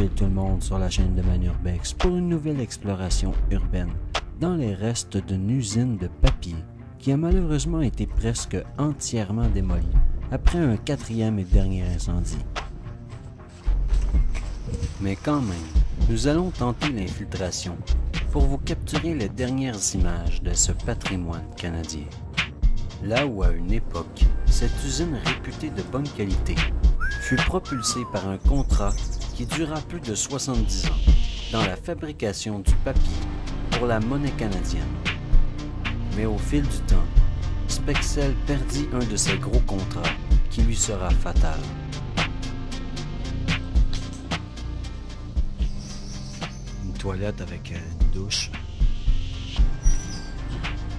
chill tout le monde sur la chaîne de Manurbex pour une nouvelle exploration urbaine dans les restes d'une usine de papier qui a malheureusement été presque entièrement démolie après un quatrième et dernier incendie. Mais quand même, nous allons tenter l'infiltration pour vous capturer les dernières images de ce patrimoine canadien. Là où à une époque, cette usine réputée de bonne qualité fut propulsée par un contrat qui dura plus de 70 ans dans la fabrication du papier pour la monnaie canadienne. Mais au fil du temps, Spexel perdit un de ses gros contrats qui lui sera fatal. Une toilette avec une douche.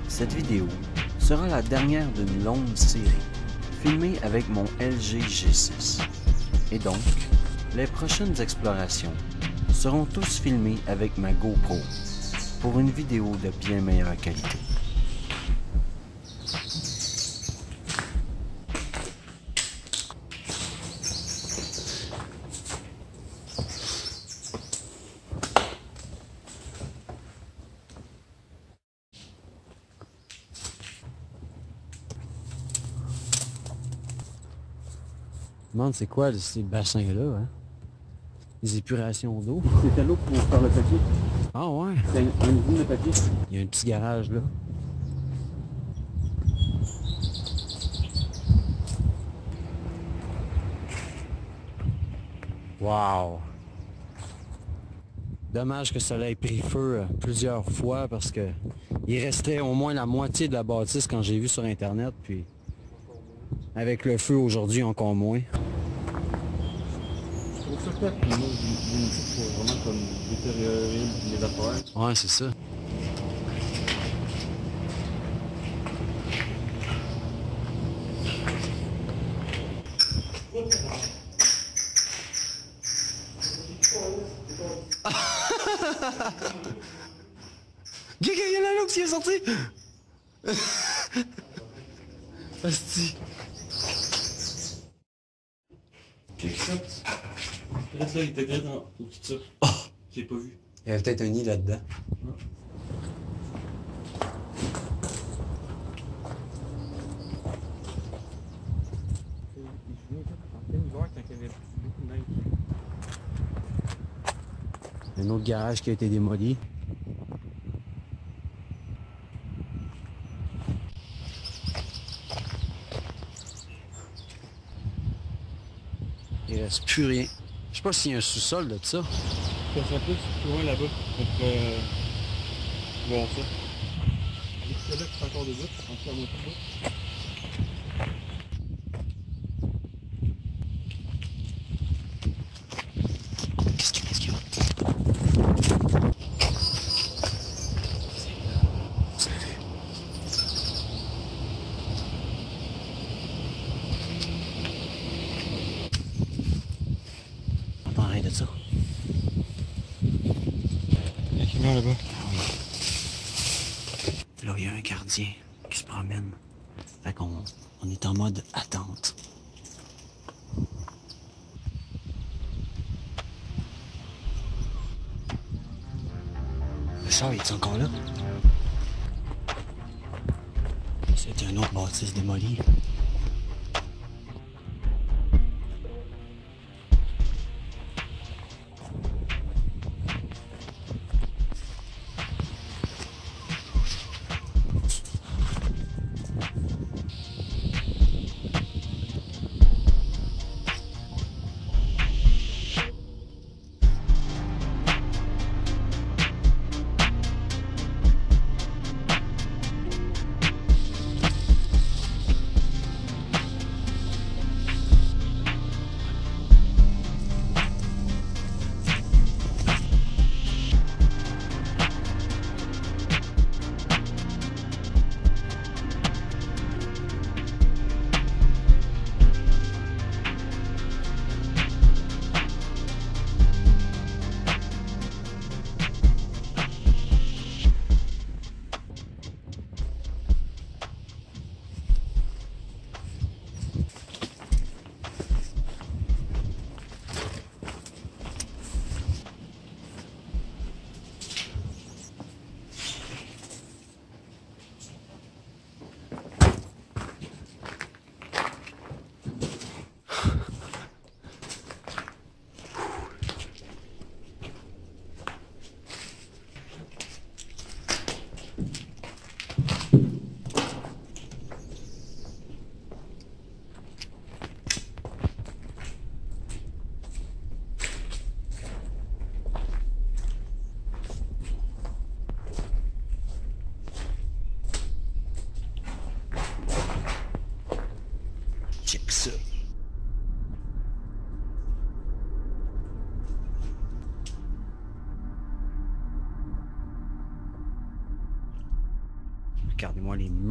Cette vidéo sera la dernière d'une longue série filmée avec mon LG G6. Et donc, les prochaines explorations seront tous filmées avec ma GoPro pour une vidéo de bien meilleure qualité. Je me demande c'est quoi ces bassins-là, hein? Les épurations d'eau. C'était l'eau pour faire le papier. Ah ouais? C'est une usine de papier. Il y a un petit garage là. Wow! Dommage que ça ait pris feu plusieurs fois parce que il restait au moins la moitié de la bâtisse quand j'ai vu sur internet, puis avec le feu aujourd'hui encore moins. Je trouve ça fait pour vraiment comme détériorer les affaires. Ouais, c'est ça. Il y a la loupe qui est sortie! Asti. Qu'est-ce que ça? Reste là, il était direct au-dessus de ça. Oh! J'ai pas vu. Il y avait peut-être un nid là-dedans. Non. Un autre garage qui a été démoli. Il reste plus rien. Je sais pas s'il y a un sous-sol de ça. Ça serait plus loin là-bas. On pourrait voir ça. C'est là que c'est encore des bouts. On peut faire moitié de bout. Qu'est-ce qu'il y a? Attends, rien de ça. Il y a quelqu'un là-bas. Là, il y a un gardien qui se promène. Fait qu'on est en mode attente. Le char, il est encore là? C'était un autre bâtisse démolie.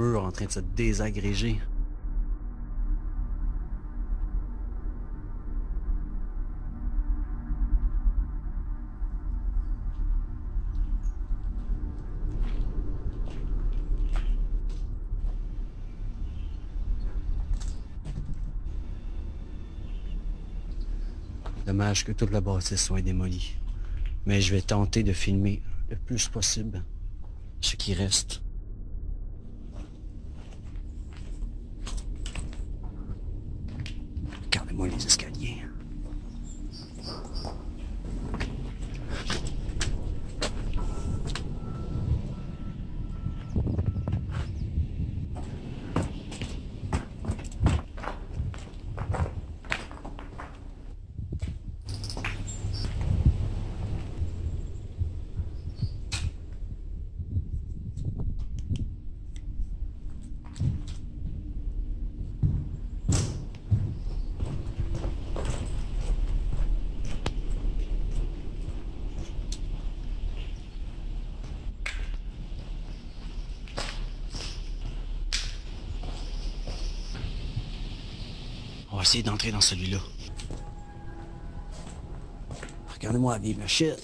mur en train de se désagréger. Dommage que toute la bâtisse soit démolie. Mais je vais tenter de filmer le plus possible ce qui reste. Regardez-moi les escaliers. On va essayer d'entrer dans celui-là. Regardez-moi la vieille machine.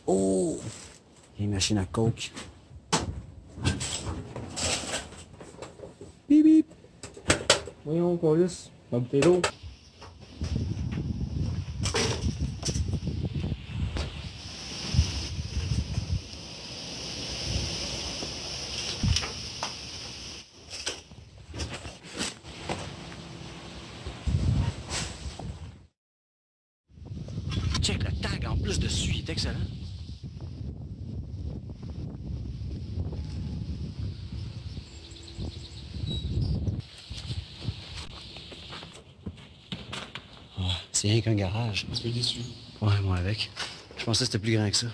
Oh! Vieille machine à coke. Bip bip! Voyons, Paulus, ma bouteille d'eau. Check le tag en plus dessus, il est excellent. Oh, c'est rien qu'un garage. Un peu déçu. Ouais, moi avec. Je pensais que c'était plus grand que ça.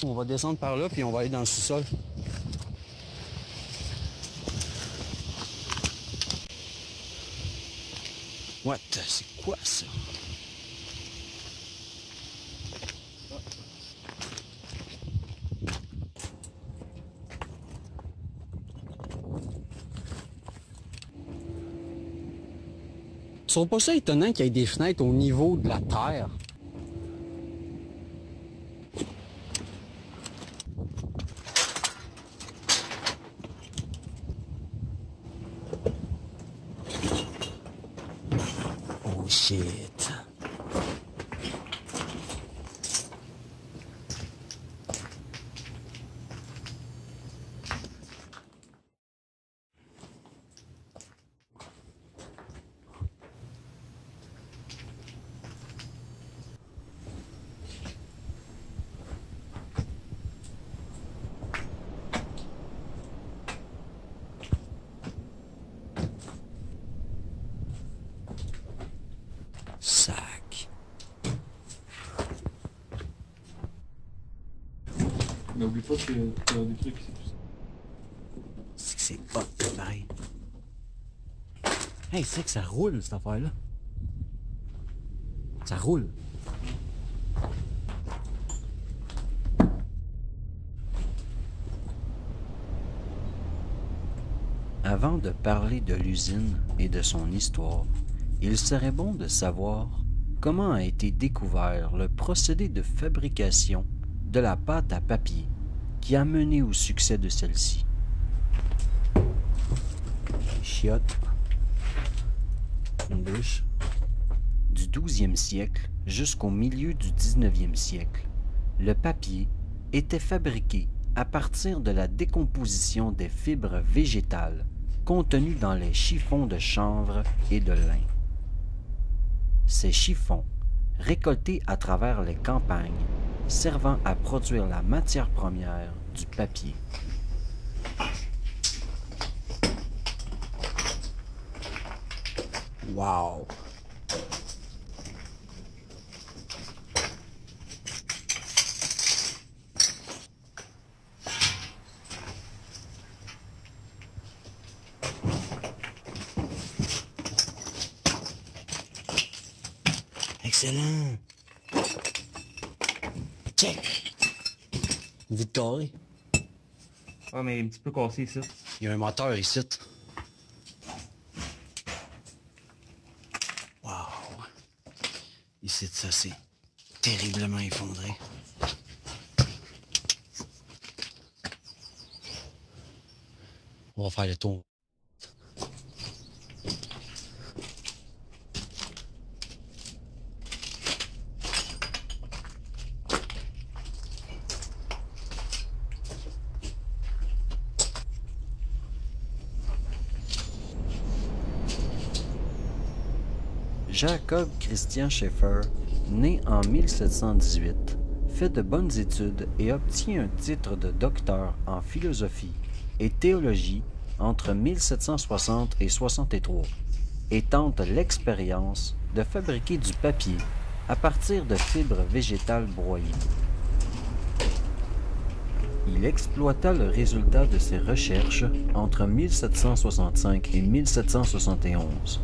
On va descendre par là, puis on va aller dans le sous-sol. What? C'est quoi ça? Tu trouves pas ça étonnant qu'il y ait des fenêtres au niveau de la terre? Oh shit. Sac. Mais oublie pas que t'as des trucs, c'est tout ça. C'est que c'est hot, pareil. Hey, c'est que ça roule, cette affaire-là. Ça roule. Avant de parler de l'usine et de son histoire, il serait bon de savoir comment a été découvert le procédé de fabrication de la pâte à papier qui a mené au succès de celle-ci. Chiottes. Une bûche. Du 12e siècle jusqu'au milieu du 19e siècle, le papier était fabriqué à partir de la décomposition des fibres végétales contenues dans les chiffons de chanvre et de lin. Ces chiffons, récoltés à travers les campagnes, servant à produire la matière première du papier. Wow! Excellent! Check! Vite carré. Ah, mais un petit peu cassé, ça. Il y a un moteur ici. Wow! Ici, ça c'est terriblement effondré. On va faire le tour. Jacob Christian Schaeffer, né en 1718, fait de bonnes études et obtient un titre de docteur en philosophie et théologie entre 1760 et 63 et tente l'expérience de fabriquer du papier à partir de fibres végétales broyées. Il exploita le résultat de ses recherches entre 1765 et 1771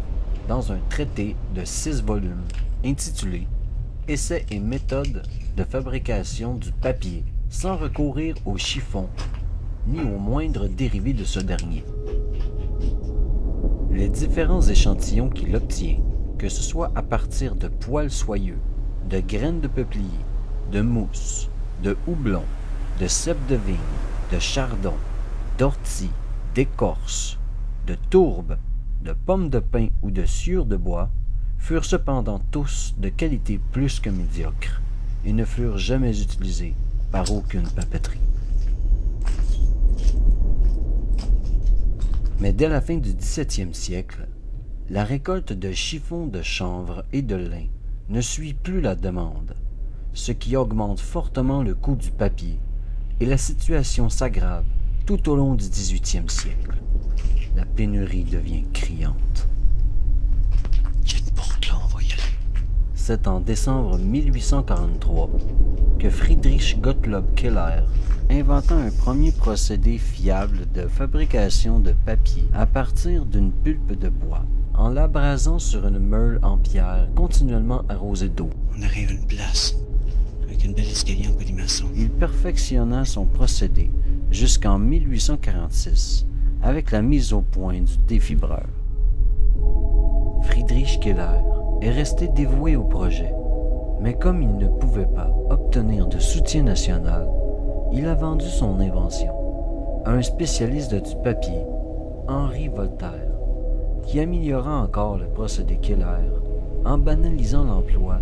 dans un traité de 6 volumes intitulé « Essais et méthodes de fabrication du papier sans recourir au chiffon ni aux moindres dérivés de ce dernier ». Les différents échantillons qu'il obtient, que ce soit à partir de poils soyeux, de graines de peuplier, de mousse, de houblon, de cèpe de vigne, de chardon, d'ortie, d'écorce, de tourbe, de pommes de pin ou de sciure de bois, furent cependant tous de qualité plus que médiocre et ne furent jamais utilisés par aucune papeterie. Mais dès la fin du XVIIe siècle, la récolte de chiffons de chanvre et de lin ne suit plus la demande, ce qui augmente fortement le coût du papier, et la situation s'aggrave tout au long du XVIIIe siècle. La pénurie devient criante. Il y a une porte là, on va y aller. C'est en décembre 1843 que Friedrich Gottlob Keller inventa un premier procédé fiable de fabrication de papier à partir d'une pulpe de bois, en l'abrasant sur une meule en pierre continuellement arrosée d'eau. On arrive à une place avec une belle escalier en colimaçon. Il perfectionna son procédé jusqu'en 1846 avec la mise au point du défibreur. Friedrich Keller est resté dévoué au projet, mais comme il ne pouvait pas obtenir de soutien national, il a vendu son invention à un spécialiste du papier, Henri Voltaire, qui améliora encore le procédé Keller en banalisant l'emploi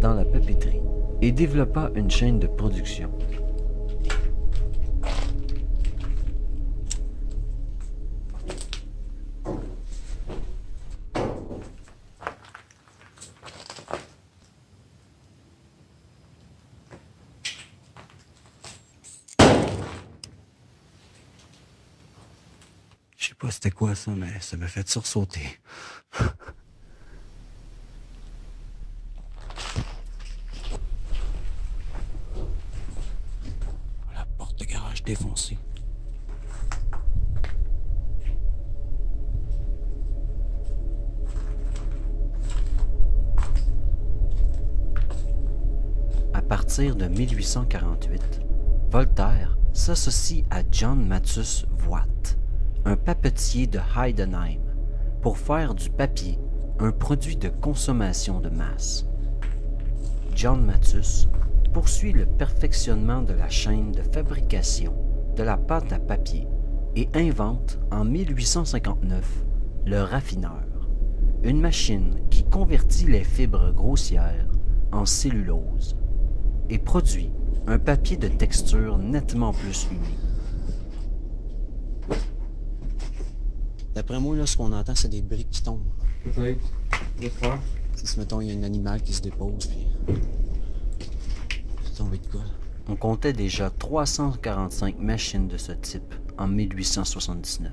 dans la papeterie et développa une chaîne de production. Je sais pas c'était quoi ça, mais ça m'a fait sursauter. La porte de garage défoncée. À partir de 1848, Voltaire s'associe à John Mathus Watt, un papetier de Heidenheim, pour faire du papier un produit de consommation de masse. John Mathus poursuit le perfectionnement de la chaîne de fabrication de la pâte à papier et invente en 1859 le raffineur, une machine qui convertit les fibres grossières en cellulose et produit un papier de texture nettement plus uni. D'après moi, là, ce qu'on entend, c'est des briques qui tombent. Peut-être. J'espère. Si, mettons, il y a un animal qui se dépose, puis... c'est tombé de quoi, là? On comptait déjà 345 machines de ce type en 1879.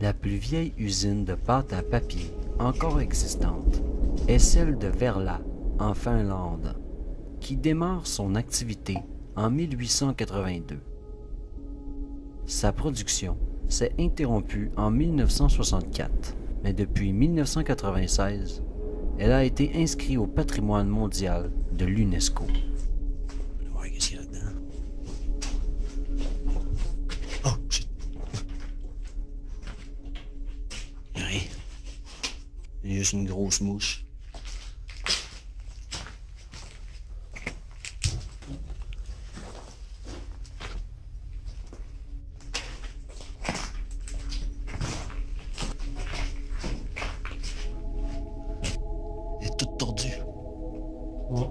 La plus vieille usine de pâte à papier encore existante est celle de Verla, en Finlande, qui démarre son activité en 1882. Sa production s'est interrompue en 1964, mais depuis 1996, elle a été inscrite au patrimoine mondial de l'UNESCO. On va voir qu'est-ce qu'il y a là-dedans. Oh, shit. Rien. Il y a juste une grosse mouche. Elle est toute tordue. Ouais.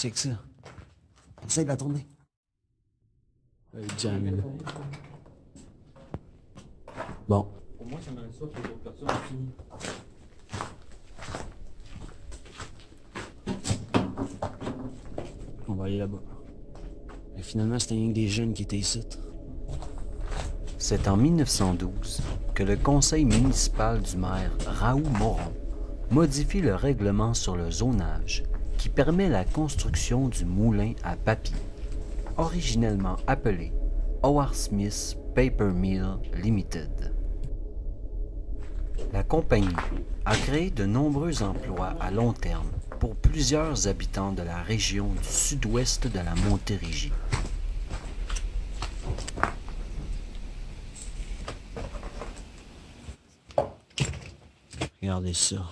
Check ça. Essaye de la tourner. Jamie. Bon. Pour moi, j'aimerais ça pour les autres personnes aussi. On va aller là-bas. Et finalement, c'était rien que des jeunes qui étaient ici. C'est en 1912 que le conseil municipal du maire Raoult Moron modifie le règlement sur le zonage qui permet la construction du moulin à papier, originellement appelé Howard Smith Paper Mill Limited. La compagnie a créé de nombreux emplois à long terme pour plusieurs habitants de la région du sud-ouest de la Montérégie. Regardez ça.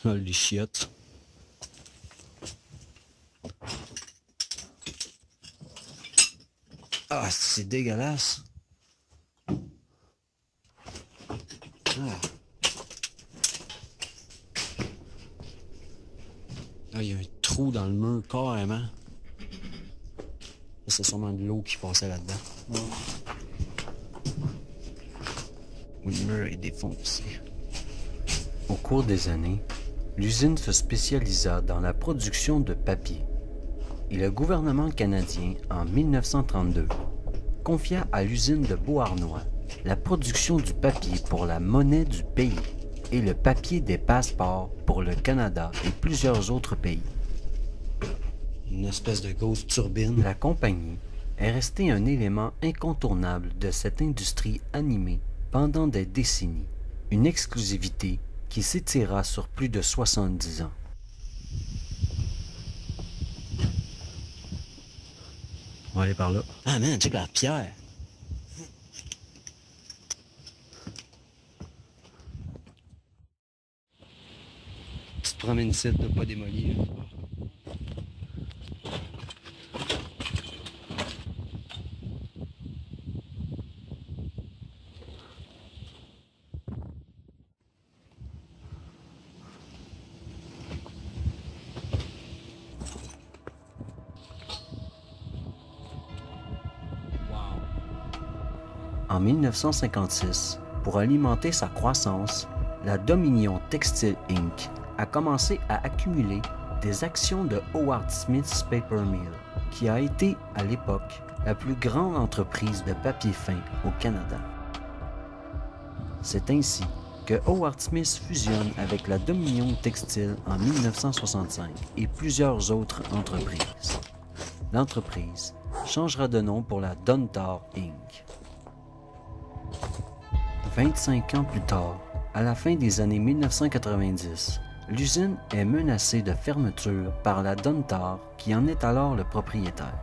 Ah, les chiottes. Ah, c'est dégueulasse. Ah. Ah, il y a un trou dans le mur, carrément. C'est sûrement de l'eau qui passait là-dedans. Ouais. Ou le mur est défoncé. Au cours des années, l'usine se spécialisa dans la production de papier et le gouvernement canadien, en 1932, confia à l'usine de Beauharnois la production du papier pour la monnaie du pays et le papier des passeports pour le Canada et plusieurs autres pays. Une espèce de grosse turbine. La compagnie est restée un élément incontournable de cette industrie animée pendant des décennies, une exclusivité qui s'étira sur plus de 70 ans. On va aller par là. Ah man, check la pierre. Tu te promènes ici, t'as pas démoli. En 1956, pour alimenter sa croissance, la Dominion Textile Inc. a commencé à accumuler des actions de Howard Smith's Paper Mill, qui a été, à l'époque, la plus grande entreprise de papier fin au Canada. C'est ainsi que Howard Smith fusionne avec la Dominion Textile en 1965 et plusieurs autres entreprises. L'entreprise changera de nom pour la Domtar Inc. 25 ans plus tard, À la fin des années 1990, l'usine est menacée de fermeture par la Domtar qui en est alors le propriétaire.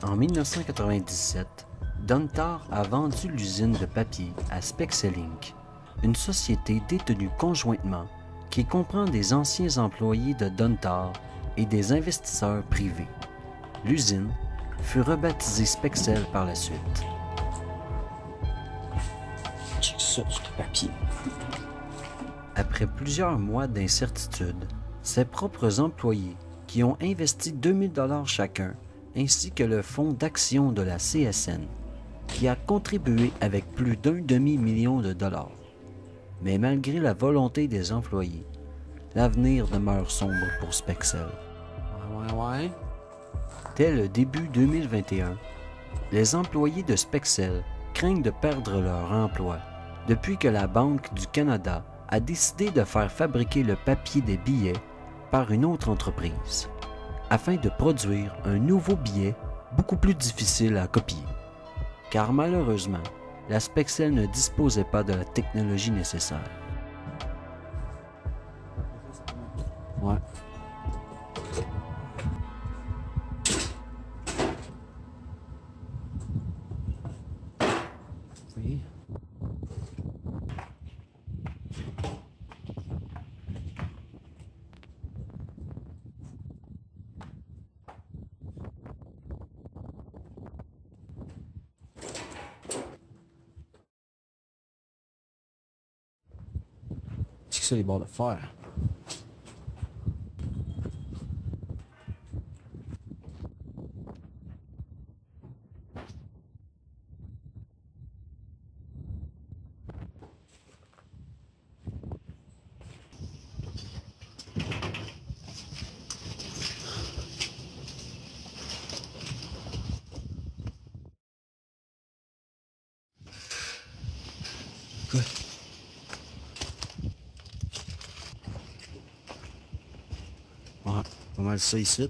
En 1997, Domtar a vendu l'usine de papier à Spexel Inc., une société détenue conjointement qui comprend des anciens employés de Domtar et des investisseurs privés. L'usine fut rebaptisée Spexel par la suite. Check ça, du papier. Après plusieurs mois d'incertitude, ses propres employés, qui ont investi 2000 $ chacun, ainsi que le fonds d'action de la CSN, qui a contribué avec plus d'1 demi-million de dollars. Mais malgré la volonté des employés, l'avenir demeure sombre pour Spexel. Ouais. Dès le début 2021, les employés de Spexel craignent de perdre leur emploi depuis que la Banque du Canada a décidé de faire fabriquer le papier des billets par une autre entreprise, afin de produire un nouveau billet beaucoup plus difficile à copier. Car malheureusement, la Spexel ne disposait pas de la technologie nécessaire. Ouais. Oui. C'est que ça les barres de fer. Quoi? Ouais, pas mal ça ici.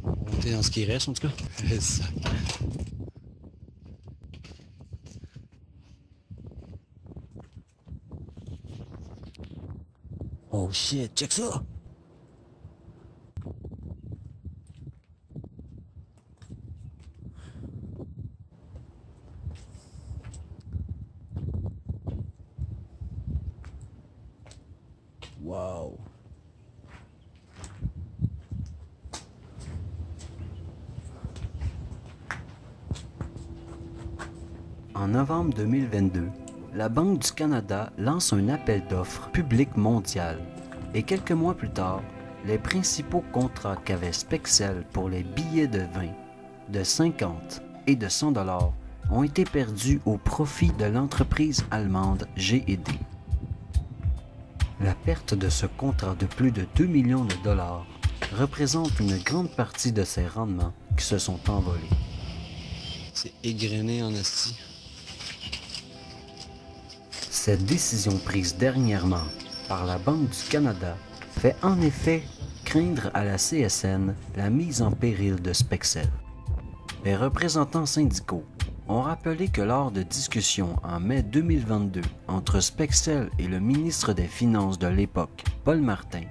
On est dans ce qui reste en tout cas. C'est ça. Oh shit, check ça! Wow! En novembre 2022, la Banque du Canada lance un appel d'offres public mondial et quelques mois plus tard, les principaux contrats qu'avait Spexel pour les billets de 20, de 50 et de 100 $ ont été perdus au profit de l'entreprise allemande G&D. La perte de ce contrat de plus de 2 millions de dollars représente une grande partie de ses rendements qui se sont envolés. C'est égrené en asti. Cette décision prise dernièrement par la Banque du Canada fait en effet craindre à la CSN la mise en péril de Spexel. Les représentants syndicaux ont rappelé que lors de discussions en mai 2022 entre Spexel et le ministre des Finances de l'époque, Paul Martin,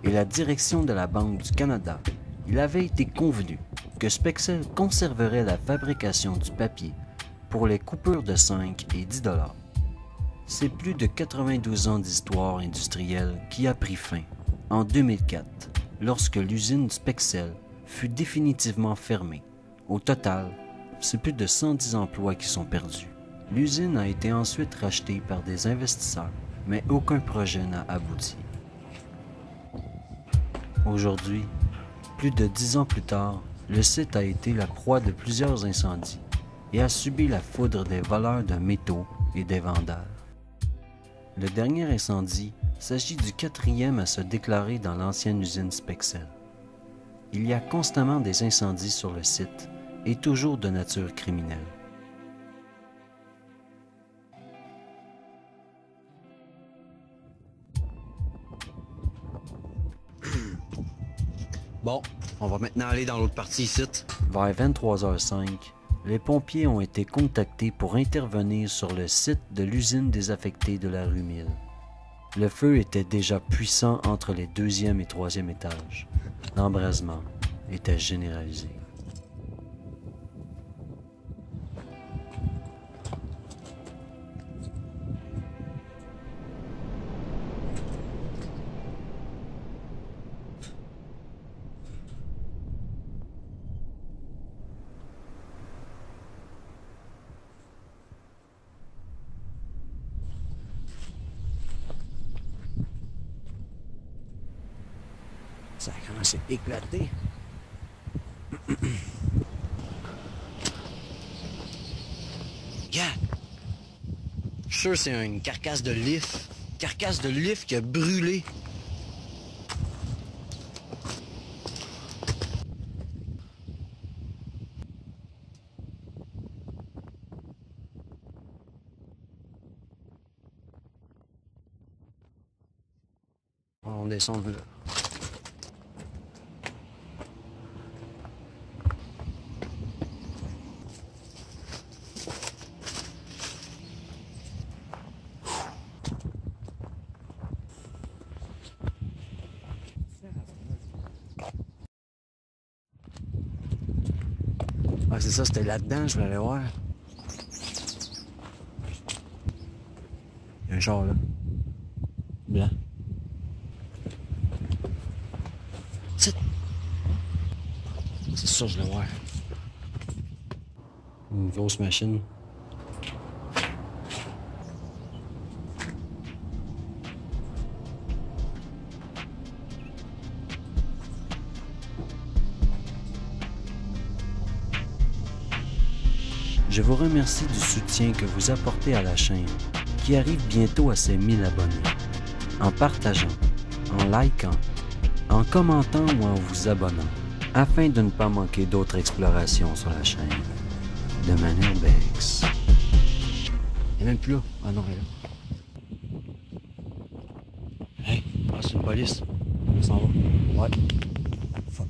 et la direction de la Banque du Canada, il avait été convenu que Spexel conserverait la fabrication du papier pour les coupures de 5 et 10 $. C'est plus de 92 ans d'histoire industrielle qui a pris fin en 2004, lorsque l'usine Spexel fut définitivement fermée. Au total, c'est plus de 110 emplois qui sont perdus. L'usine a été ensuite rachetée par des investisseurs, mais aucun projet n'a abouti. Aujourd'hui, plus de 10 ans plus tard, le site a été la proie de plusieurs incendies et a subi la foudre des voleurs de métaux et des vandales. Le dernier incendie s'agit du 4e à se déclarer dans l'ancienne usine Spexel. Il y a constamment des incendies sur le site et toujours de nature criminelle. Bon, on va maintenant aller dans l'autre partie ici. Vers 23h05, les pompiers ont été contactés pour intervenir sur le site de l'usine désaffectée de la rue 1000. Le feu était déjà puissant entre les 2e et 3e étages. L'embrasement était généralisé. Ça a commencé à éclater. Regarde! Je suis sûr que c'est une carcasse de lif. Carcasse de lif qui a brûlé. On descend de là. Ah, c'est ça, c'était là-dedans, je voulais aller voir. Il y a un char là. Blanc. C'est ça, je voulais voir. Une grosse machine. Je vous remercie du soutien que vous apportez à la chaîne, qui arrive bientôt à ses 1000 abonnés, en partageant, en likant, en commentant ou en vous abonnant, afin de ne pas manquer d'autres explorations sur la chaîne. De manière Bex. Il est même plus là. Ah non, elle est là. Hey, c'est une police. On s'en va. Ouais. Fuck.